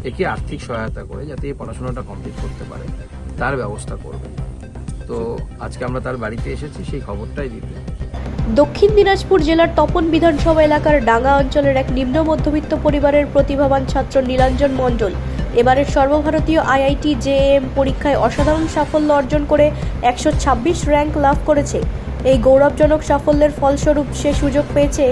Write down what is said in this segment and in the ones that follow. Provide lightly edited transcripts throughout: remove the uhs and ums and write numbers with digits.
একে আর্থিক সহায়তা করে যাতে এই পড়াশোনাটা কমপ্লিট করতে পারে তার ব্যবস্থা করবে। তো আজকে আমরা তার বাড়িতে এসেছি সেই খবরটাই দিতে। দক্ষিণ দিনাজপুর জেলার তপন বিধানসভা এলাকার ডাঙ্গা অঞ্চলের এক নিম্ন মধ্যবিত্ত পরিবারের প্রতিভাবান ছাত্র নীলাঞ্জন মণ্ডল এবারের সর্বভারতীয় আইআইটি জেএম পরীক্ষায় অসাধারণ সাফল্য অর্জন করে 126 র্যাঙ্ক লাভ করেছে। এই গৌরবজনক সাফল্যের ফলস্বরূপ সে সুযোগ পেয়েছে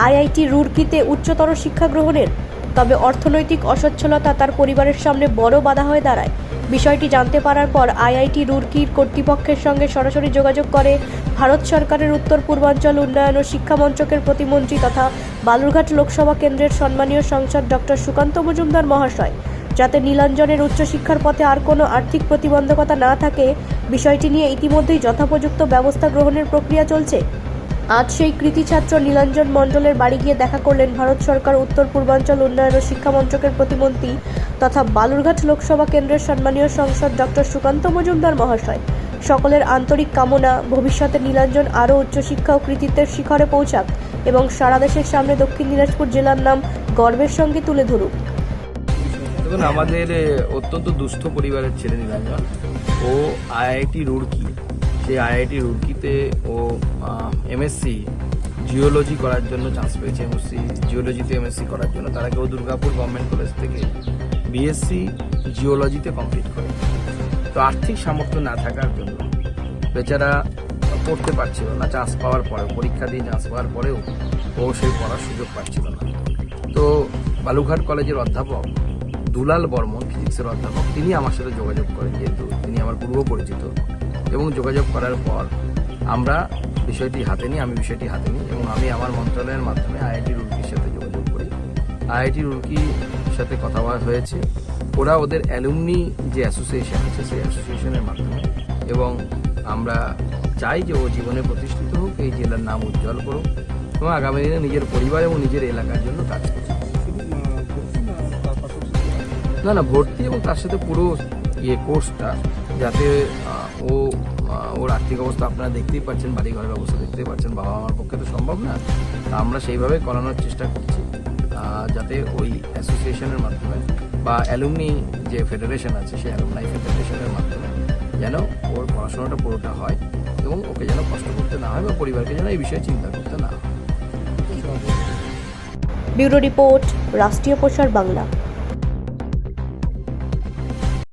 আইআইটি রুরকিতে উচ্চতর শিক্ষা গ্রহণের। তবে অর্থনৈতিক অসচ্ছলতা তার পরিবারের সামনে বড় বাধা হয়ে দাঁড়ায়। বিষয়টি জানতে পারার পর আইআইটি রুরকির কর্তৃপক্ষের সঙ্গে সরাসরি যোগাযোগ করে ভারত সরকারের উত্তর পূর্বাঞ্চল উন্নয়ন ও শিক্ষা মন্ত্রকের প্রতিমন্ত্রী তথা বালুরঘাট লোকসভা কেন্দ্রের সম্মানীয় সাংসদ ডক্টর সুকান্ত মজুমদার মহাশয়, যাতে নীলাঞ্জনের উচ্চশিক্ষার পথে আর কোনো আর্থিক প্রতিবন্ধকতা না থাকে। বিষয়টি নিয়ে ইতিমধ্যেই যথোপযুক্ত ব্যবস্থা গ্রহণের প্রক্রিয়া চলছে। আজ সেই কৃতি ছাত্র নীলাঞ্জন মণ্ডলের বাড়ি গিয়ে দেখা করলেন ভারত সরকার উত্তর পূর্বাঞ্চল উন্নয়ন ও শিক্ষা মন্ত্রকের প্রতিমন্ত্রী তথা বালুরঘাট লোকসভা কেন্দ্রের সম্মানীয় সাংসদ ডক্টর সুকান্ত মজুমদার মহাশয়। সকলের আন্তরিক কামনা ভবিষ্যতে নীলাঞ্জন আরও উচ্চশিক্ষা ও কৃতিত্বের শিখরে পৌঁছাক এবং সারা দেশের সামনে দক্ষিণ দিনাজপুর জেলার নাম গর্বের সঙ্গে তুলে ধরুক। দেখুন, আমাদের অত্যন্ত দুস্থ পরিবারের ছেলে নীলাঞ্জন, ও আইআইটি রুরকি, সেই আইআইটি রুরকিতে ও এমএসসি জিওলজি করার জন্য চান্স পেয়েছে। এমএসসি জিওলজিতে এমএসসি করার জন্য তার আগে ও দুর্গাপুর গভর্নমেন্ট কলেজ থেকে বিএসসি জিওলজিতে কমপ্লিট করে। তো আর্থিক সামর্থ্য না থাকার জন্য বেচারা পড়তে পারছিল না। চান্স পাওয়ার পরেও, পরীক্ষা দিয়ে চান্স পাওয়ার পরেও ও সেই পড়ার সুযোগ পাচ্ছিল না। তো বালুরঘাট কলেজের অধ্যাপক দুলাল বর্মন, ফিজিক্সের অধ্যাপক, তিনি আমার সাথে যোগাযোগ করেন, যেহেতু তিনি আমার পূর্ব পরিচিত, এবং যোগাযোগ করার পর আমরা বিষয়টি হাতে নিই, আমি বিষয়টি হাতে নিই এবং আমি আমার মন্ত্রণালয়ের মাধ্যমে আইআইটি রুরকির সাথে যোগাযোগ করি। আইআইটি রুরকির সাথে কথা হয়েছে, ওরা ওদের অ্যালুমনি যে অ্যাসোসিয়েশন আছে সেই অ্যাসোসিয়েশনের মাধ্যমে, এবং আমরা চাই যে ও জীবনে প্রতিষ্ঠিত হোক, এই জেলার নাম উজ্জ্বল করুক এবং আগামী দিনে নিজের পরিবার এবং নিজের এলাকার জন্য কাজ করুক। না, ভর্তি এবং তার সাথে পুরো কোর্সটা, যাতে ওর আর্থিক অবস্থা আপনারা দেখতেই পাচ্ছেন, বাড়ি ঘরের অবস্থা দেখতেই পাচ্ছেন, বাবা মার পক্ষে তো সম্ভব না। আমরা সেইভাবে করানোর চেষ্টা করছি, যাতে ওই অ্যাসোসিয়েশনের মাধ্যমে বা অ্যালুমনি যে ফেডারেশন আছে সেই অ্যালুমনাই ফেডারেশনের মাধ্যমে যেন ওর পড়াশোনাটা পুরোটা হয় এবং ওকে যেন কষ্ট করতে না হয় বা পরিবারকে যেন এই বিষয়ে চিন্তা করতে না হয়। ব্যুরো রিপোর্ট, রাষ্ট্রীয় প্রসার বাংলা।